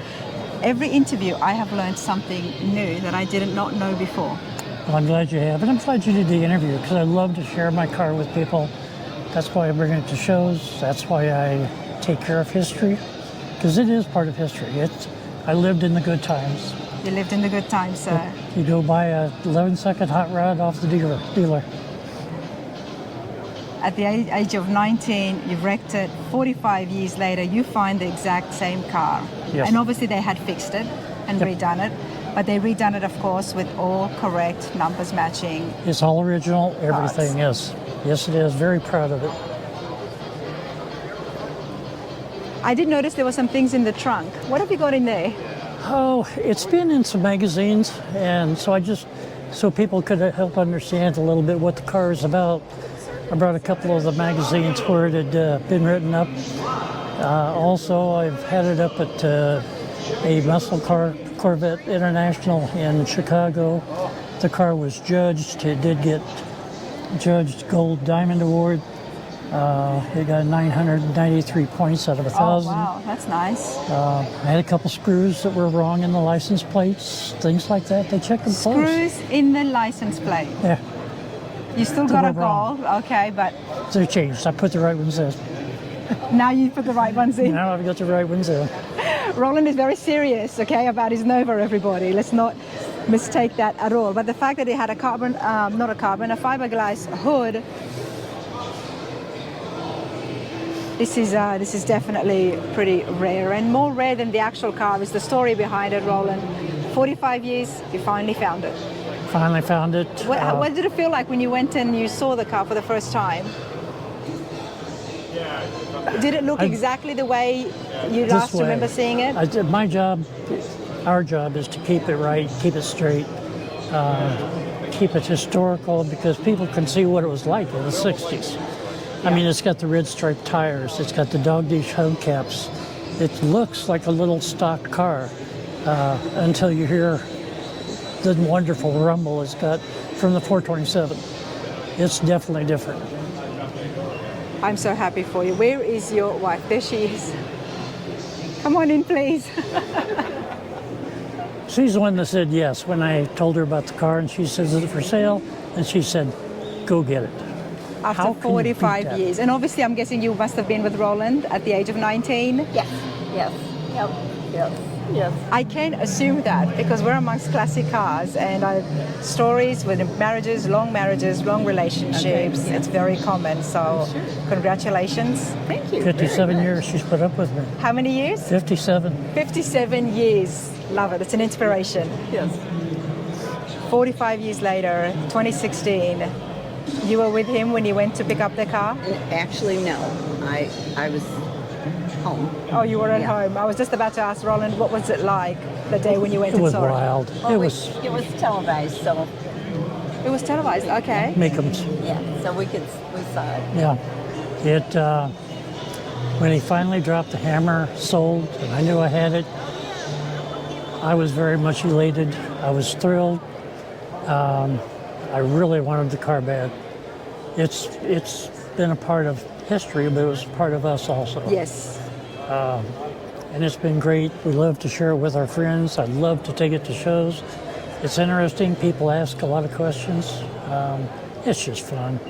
Every interview, I have learned something new that I did not know before. Well, I'm glad you have, and I'm glad you did the interview because I love to share my car with people. That's why I bring it to shows. That's why I take care of history, because it is part of history. I lived in the good times. You lived in the good times, sir. You go buy a 11-second hot rod off the dealer. At the age of 19, you wrecked it. 45 years later, you find the exact same car. Yes. And obviously they had fixed it and redone it. But they redone it, of course, with all correct numbers matching. It's all original, everything is. Yes, it is. Very proud of it. I did notice there were some things in the trunk. What have you got in there? Oh, it's been in some magazines, and so people could help understand a little bit what the car is about. I brought a couple of the magazines where it had been written up. Also, I've had it up at a muscle car, Corvette International in Chicago. The car was judged. It did get judged Gold Diamond Award. It got 993 points out of 1,000. Oh, wow, that's nice. I had a couple screws that were wrong in the license plates, things like that. They checked them close. Screws in the license plate. Yeah, You still They got a were wrong. goal, okay, but they're changed. I put the right ones in. now you put the right ones in. Now I've got the right ones in. Roland is very serious, okay, about his Nova, everybody. Let's not mistake that at all. But the fact that it had a a fiberglass hood, this is definitely pretty rare, and more rare than the actual car is the story behind it, Roland. 45 years, you finally found it. Finally found it. What did it feel like when you went and you saw the car for the first time? Did it look exactly the way you last remember seeing it? Our job is to keep it right, keep it straight, keep it historical, because people can see what it was like in the 60s. I mean, it's got the red striped tires, it's got the dog dish hubcaps. It looks like a little stock car until you hear the wonderful rumble it's got from the 427. It's definitely different. I'm so happy for you. Where is your wife? There she is. Come on in, please. She's the one that said yes when I told her about the car, and she says, is it for sale? And she said, go get it. After How can you beat 45 that? years. And obviously I'm guessing you must have been with Roland at the age of 19. Yes, yes, yep, yes. Yes. I can assume that because we're amongst classic cars and stories with marriages, long relationships. Okay, yeah. It's very common. So congratulations. Thank you. 57 years she's put up with me. How many years? 57. 57 years. Love it. It's an inspiration. Yes. 45 years later, 2016, you were with him when he went to pick up the car? Actually, no. I was home. Oh, you were at home. I was just about to ask Roland, what was it like the day when you went It and was saw wild. Well, It was it was televised, so it? It was televised, okay. Meekums. yeah, so we saw it. Yeah. It, when he finally dropped the hammer, sold, and I knew I had it, I was very much elated. I was thrilled. I really wanted the car bad. It's been a part of history, but it was part of us also. Yes. And it's been great. We love to share it with our friends. I'd love to take it to shows. It's interesting. People ask a lot of questions. It's just fun.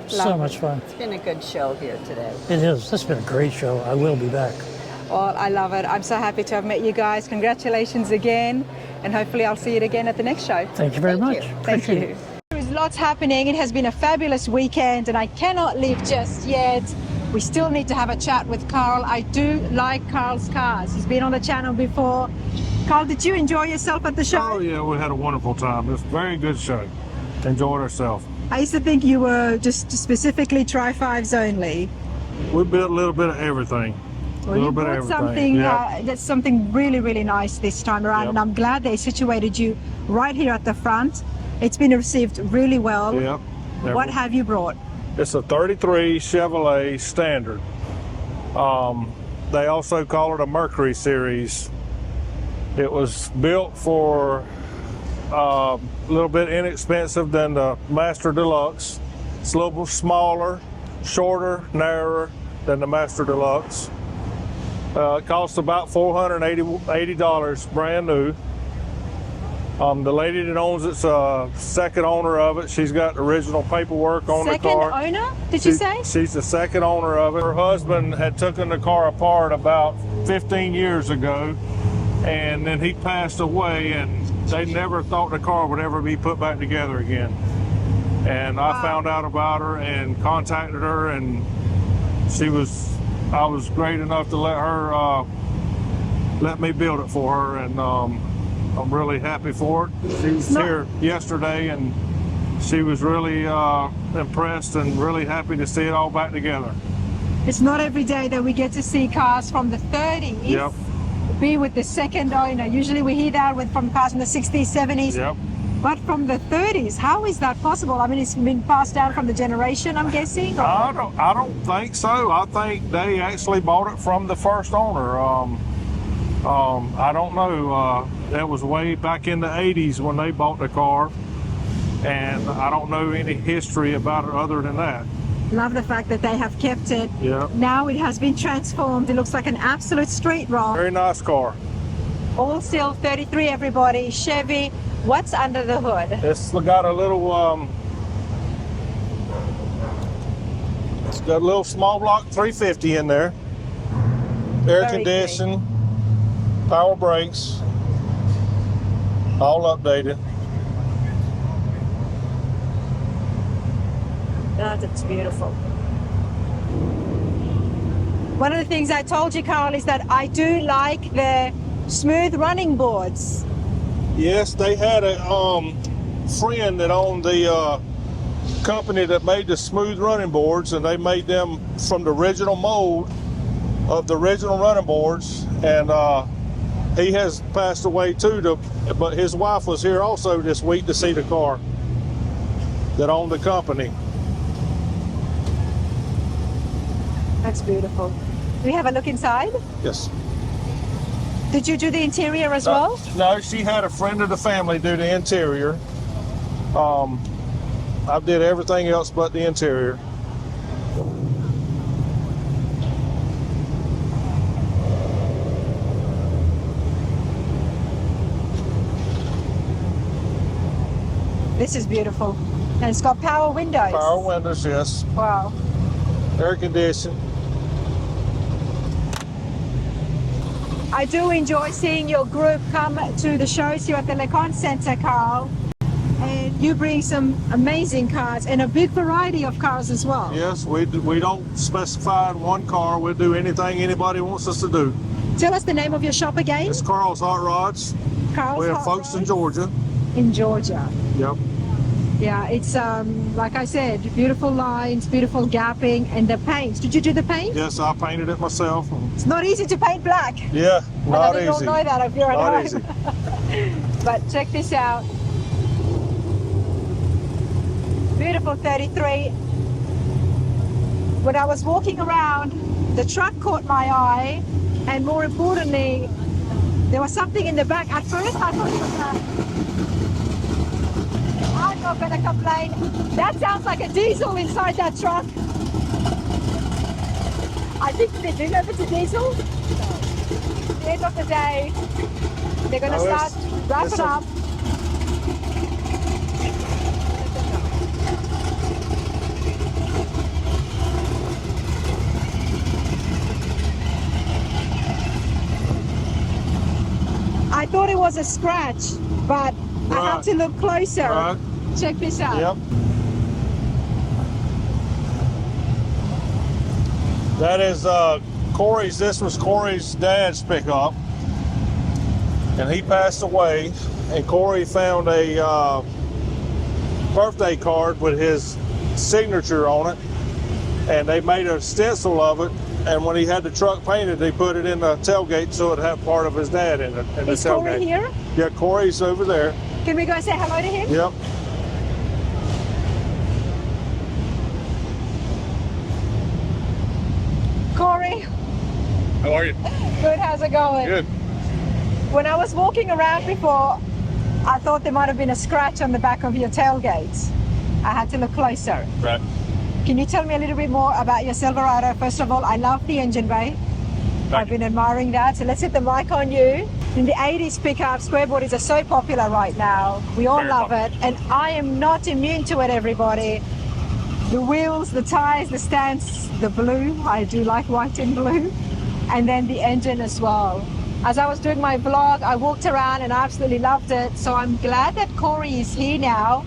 So much fun. It's been a good show here today. It is. This has been a great show. I will be back. Well, I love it. I'm so happy to have met you guys. Congratulations again. And hopefully I'll see you again at the next show. Thank you very Thank much. you. Thank Appreciate you. it. There is lots happening. It has been a fabulous weekend and I cannot leave just yet. We still need to have a chat with Carl. I do like Carl's cars. He's been on the channel before. Carl, did you enjoy yourself at the show? Oh yeah, we had a wonderful time. It's a very good show. Enjoyed ourselves. I used to think you were just specifically Tri-5s only. We built a little bit of everything. Well, you brought something that's something really, really nice this time around, Yep. and I'm glad they situated you right here at the front. It's been received really well. Yep. What have you brought? It's a 33 Chevrolet Standard. They also call it a Mercury Series. It was built for a little bit inexpensive than the Master Deluxe. It's a little smaller, shorter, narrower than the Master Deluxe. It costs about $480 brand new. The lady that owns it's a second owner of it. She's got original paperwork on the car. Second owner, did you say? She's the second owner of it. Her husband had taken the car apart about 15 years ago, and then he passed away, and they never thought the car would ever be put back together again. And I found out about her and contacted her, and I was great enough to let me build it for her, and I'm really happy for it. She was here yesterday, and she was really impressed and really happy to see it all back together. It's not every day that we get to see cars from the 30s Yep. be with the second owner. Usually we hear that from cars from the 60s, 70s. Yep. But from the 30s, how is that possible? I mean, it's been passed down from the generation, I'm guessing? or- I don't think so. I think they actually bought it from the first owner. I don't know. That was way back in the 80s when they bought the car, and I don't know any history about it other than that. Love the fact that they have kept it. Yeah. Now it has been transformed. It looks like an absolute street rod. Very nice car. All still 33, everybody. Chevy. What's under the hood? It's got a little it's got a little small block 350 in there. Air Very conditioning, power brakes, all updated. That's beautiful. One of the things I told you, Carl, is that I do like the smooth running boards. Yes, they had a friend that owned the company that made the smooth running boards, and they made them from the original mold of the original running boards. And he has passed away too, but his wife was here also this week to see the car that owned the company. That's beautiful. Do we have a look inside? Yes. Did you do the interior as well? No, she had a friend of the family do the interior. I did everything else but the interior. This is beautiful. And it's got power windows. Power windows, yes. Wow. Air conditioning. I do enjoy seeing your group come to the shows here at the Conte Center, Carl. And you bring some amazing cars and a big variety of cars as well. Yes, we don't specify in one car. We do anything anybody wants us to do. Tell us the name of your shop again. It's Carl's Hot Rods. Carl's We're Hot folks in Rods. Georgia. In Georgia. Yep. Yeah, it's like I said, beautiful lines, beautiful gapping, and the paint. Did you do the paint? Yes, I painted it myself. It's not easy to paint black. Yeah, not You don't easy. know that if you're at Not home. easy. But check this out. Beautiful 33. When I was walking around, the truck caught my eye, and more importantly, there was something in the back. At first, I thought it was I'm not gonna complain. That sounds like a diesel inside that truck. I think they do know if it's a diesel. At the end of the day, they're gonna start wrapping up. I thought it was a scratch, but I have to look closer. Right. Check this out. Yep. That is Corey's. This was Corey's dad's pickup, and he passed away. And Corey found a birthday card with his signature on it, and they made a stencil of it. And when he had the truck painted, they put it in the tailgate so it had part of his dad in it. In Is the tailgate. Corey here? Yeah, Corey's over there. Can we go and say hello to him? Yep. Corey, How are you? good, how's it going? Good. When I was walking around before, I thought there might have been a scratch on the back of your tailgate. I had to look closer. Right. Can you tell me a little bit more about your Silverado? First of all, I love the engine bay. I've been admiring that. So let's hit the mic on you. In the 80s pickup, square bodies are so popular right now. We all love it. And I am not immune to it, everybody. The wheels, the tires, the stance, the blue. I do like white and blue. And then the engine as well. As I was doing my vlog, I walked around and I absolutely loved it. So I'm glad that Corey is here now.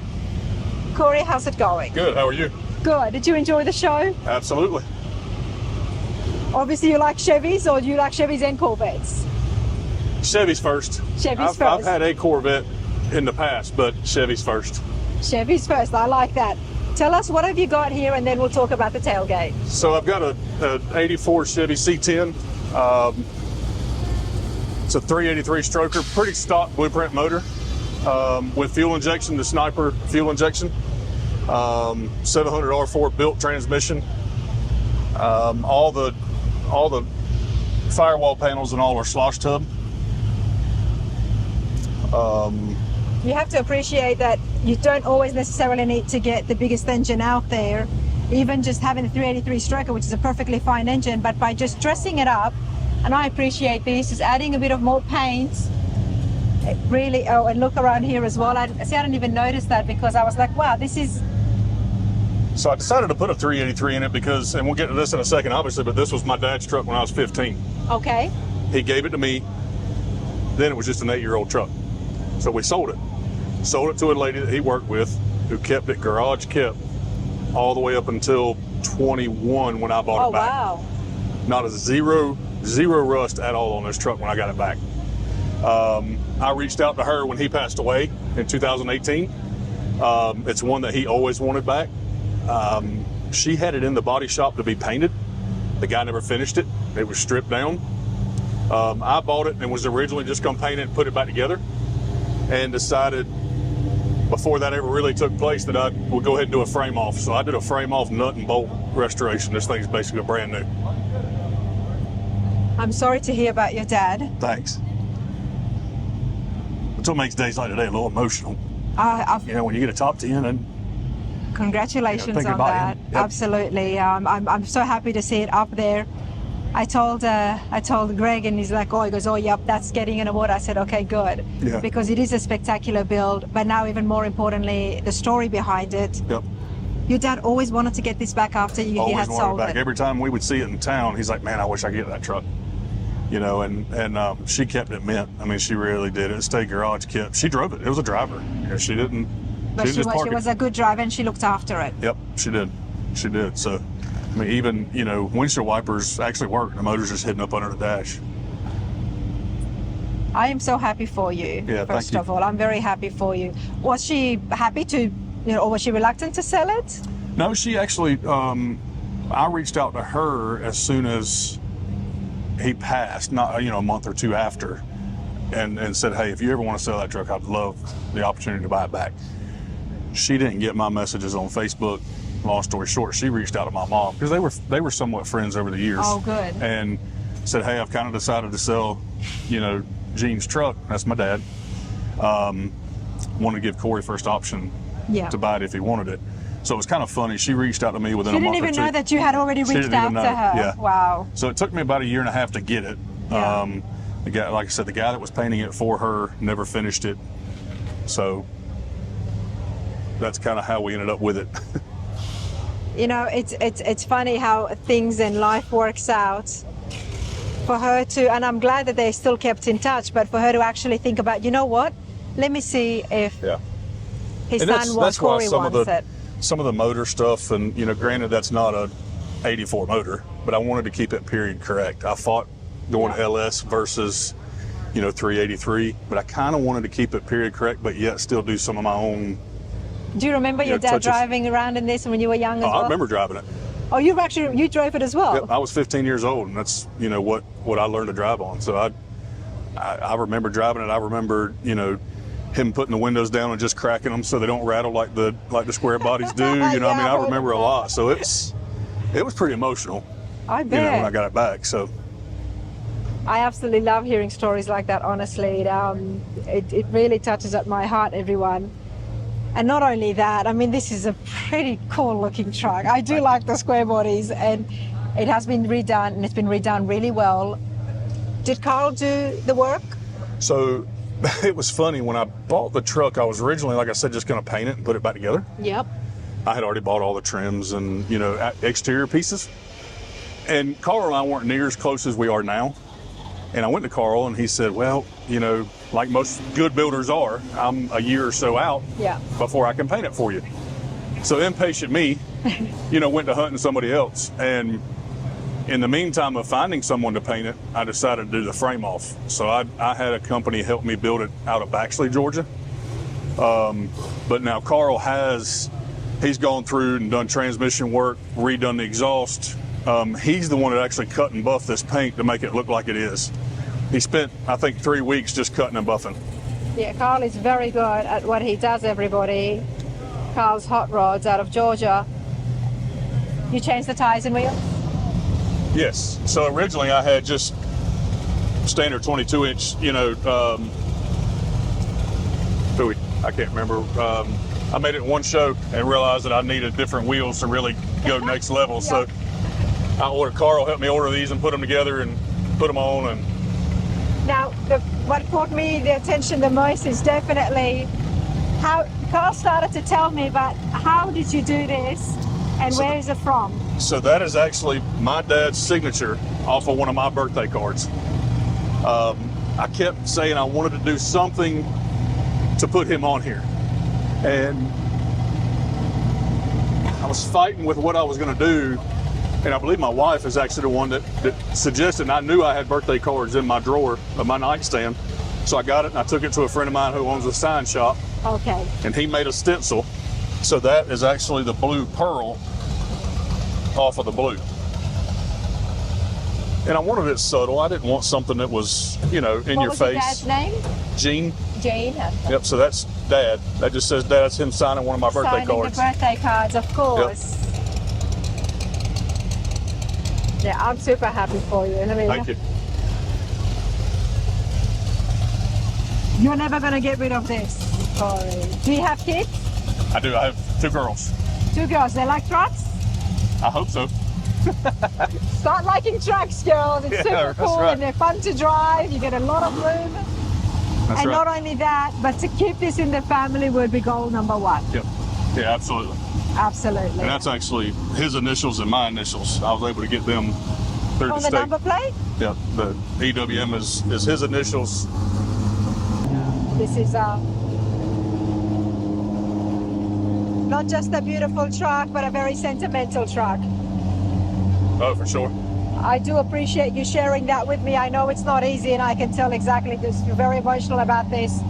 Corey, how's it going? Good, how are you? Good. Did you enjoy the show? Absolutely. Obviously, you like Chevys, or do you like Chevys and Corvettes? Chevy's first. Chevy's first. I've had a Corvette in the past, but Chevy's first. Chevy's first. I like that. Tell us, what have you got here, and then we'll talk about the tailgate. So I've got a 84 Chevy C10. It's a 383 stroker, pretty stock blueprint motor with fuel injection, the Sniper fuel injection. 700 R4 built transmission. All the firewall panels and all are slosh tub. You have to appreciate that you don't always necessarily need to get the biggest engine out there. Even just having the 383 stroker, which is a perfectly fine engine, but by just dressing it up, and I appreciate this, is adding a bit of more paint. It really, oh, and look around here as well. I didn't even notice that because I was like, wow, this is. So I decided to put a 383 in it because, and we'll get to this in a second, obviously, but this was my dad's truck when I was 15. Okay. He gave it to me. Then it was just an 8-year-old truck. So we sold it. Sold it to a lady that he worked with who kept it garage kept all the way up until 21 when I bought it back. Oh, wow. Not a zero rust at all on this truck when I got it back. I reached out to her when he passed away in 2018. It's one that he always wanted back. She had it in the body shop to be painted. The guy never finished it. It was stripped down. I bought it and was originally just going to paint it and put it back together, and decided before that ever really took place that I would go ahead and do a frame off. So I did a frame off nut and bolt restoration. This thing's basically brand new. I'm sorry to hear about your dad. Thanks. It's what makes days like today a little emotional. You know, when you get a top 10 and Congratulations think on about that. him. Yep. Absolutely. I'm so happy to see it up there. I told Greg, and he's like, he goes, oh, yep, that's getting an award. I said, okay, good. Yeah. Because it is a spectacular build, but now even more importantly, the story behind it. Yep. Your dad always wanted to get this back after he Always had wanted sold it back. it. Every time we would see it in town, he's like, man, I wish I could get that truck. you know, and she kept it mint. I mean, she really did. It stayed garage kept. She drove it. It was a driver. Yeah, she didn't. But She she was a good driver and she looked after it. Yep, she did. She did. So, I mean, even, you know, windshield wipers actually work. The motor's just hidden up under the dash. I am so happy for you. Yeah, first thank you. of all, I'm very happy for you. Was she happy to, you know, or was she reluctant to sell it? No, she actually, I reached out to her as soon as he passed, not, you know, a month or two after, and said, hey, if you ever want to sell that truck, I'd love the opportunity to buy it back. She didn't get my messages on Facebook. Long story short, she reached out to my mom because they were somewhat friends over the years. Oh, good. And said, hey, I've kind of decided to sell, you know, Gene's truck. That's my dad. Wanted to give Corey first option to buy it if he wanted it. So it was kind of funny. She reached out to me within a month or two. She didn't even know that you had already reached out to her. Yeah. Wow. So it took me about a year and a half to get it. Yeah. The guy, like I said, the guy that was painting it for her never finished it. So that's kind of how we ended up with it. You know, it's funny how things in life works out. For her to, and I'm glad that they still kept in touch, but for her to actually think about, you know what, let me see if his son wants, Corey wants it. Some of the motor stuff, and, you know, granted that's not a 84 motor, but I wanted to keep it period correct. I fought going LS versus, you know, 383, but I kind of wanted to keep it period correct, but yet still do some of my own. Do you remember your dad touches. driving around in this when you were young as well? I remember driving it. Oh, you drove it as well? Yep, I was 15 years old, and that's, you know, what I learned to drive on. So I remember driving it. I remember, you know, him putting the windows down and just cracking them so they don't rattle like the square bodies do. You know, I mean, I remember a lot. So it was pretty emotional. I bet. You know, when I got it back. So I absolutely love hearing stories like that. Honestly, it really touches at my heart, everyone. And not only that, I mean, this is a pretty cool looking truck. I do like the square bodies, and it has been redone, and it's been redone really well. Did Carl do the work? So it was funny. When I bought the truck, I was originally, like I said, just going to paint it and put it back together. Yep. I had already bought all the trims and, you know, exterior pieces. And Carl and I weren't near as close as we are now. And I went to Carl, and he said, well, you know, like most good builders are, I'm a year or so out before I can paint it for you. So impatient me, you know, went to hunting somebody else. And in the meantime of finding someone to paint it, I decided to do the frame off. So I had a company help me build it out of Baxley, Georgia. But now Carl he's gone through and done transmission work, redone the exhaust. He's the one that actually cut and buffed this paint to make it look like it is. He spent, I think, 3 weeks just cutting and buffing. Yeah, Carl is very good at what he does, everybody. Carl's Hot Rods out of Georgia. You changed the tires and wheels? Yes. So originally I had just standard 22-inch, you know, I can't remember. I made it in one show and realized that I needed different wheels to really go next level. So I ordered Carl, helped me order these and put them together and put them on. And now, what caught me the attention the most is definitely how Carl started to tell me about how did you do this and where is it from? So that is actually my dad's signature off of one of my birthday cards. I kept saying I wanted to do something to put him on here. And I was fighting with what I was going to do. And I believe my wife is actually the one that suggested, and I knew I had birthday cards in my drawer of my nightstand. So I got it and I took it to a friend of mine who owns a sign shop. Okay. And he made a stencil. So that is actually the blue pearl off of the blue. And I wanted it subtle. I didn't want something that was, you know, in your face. What was your dad's name? Gene. Gene. Yep, so that's Dad. That just says Dad. That's him signing one of my birthday cards. Signing the birthday cards, of course. Yep. Yeah, I'm super happy for you. Thank you. You're never going to get rid of this. Sorry. Do you have kids? I do. I have 2 girls. 2 girls. They like trucks? I hope so. Start liking trucks, girls. It's super cool and they're fun to drive. You get a lot of room. That's and not only that, but to keep this in the family would be goal number 1. Yep. Yeah, absolutely. Absolutely. And that's actually his initials and my initials. I was able to get them through the On the state. number plate? Yeah, the EWM is his initials. This is not just a beautiful truck, but a very sentimental truck. Oh, for sure. I do appreciate you sharing that with me. I know it's not easy, and I can tell exactly this. You're very emotional about this,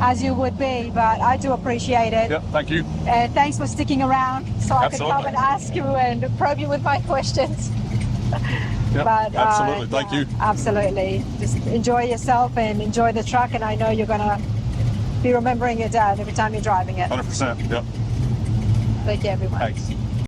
as you would be, but I do appreciate it. Yep, thank you. And thanks for sticking around so I could come Absolutely. and ask you and probe you with my questions. Yep, But, absolutely. Thank you. Absolutely. Just enjoy yourself and enjoy the truck, and I know you're going to be remembering your dad every time you're driving it. 100%. Yep. Thank you, everyone. Thanks.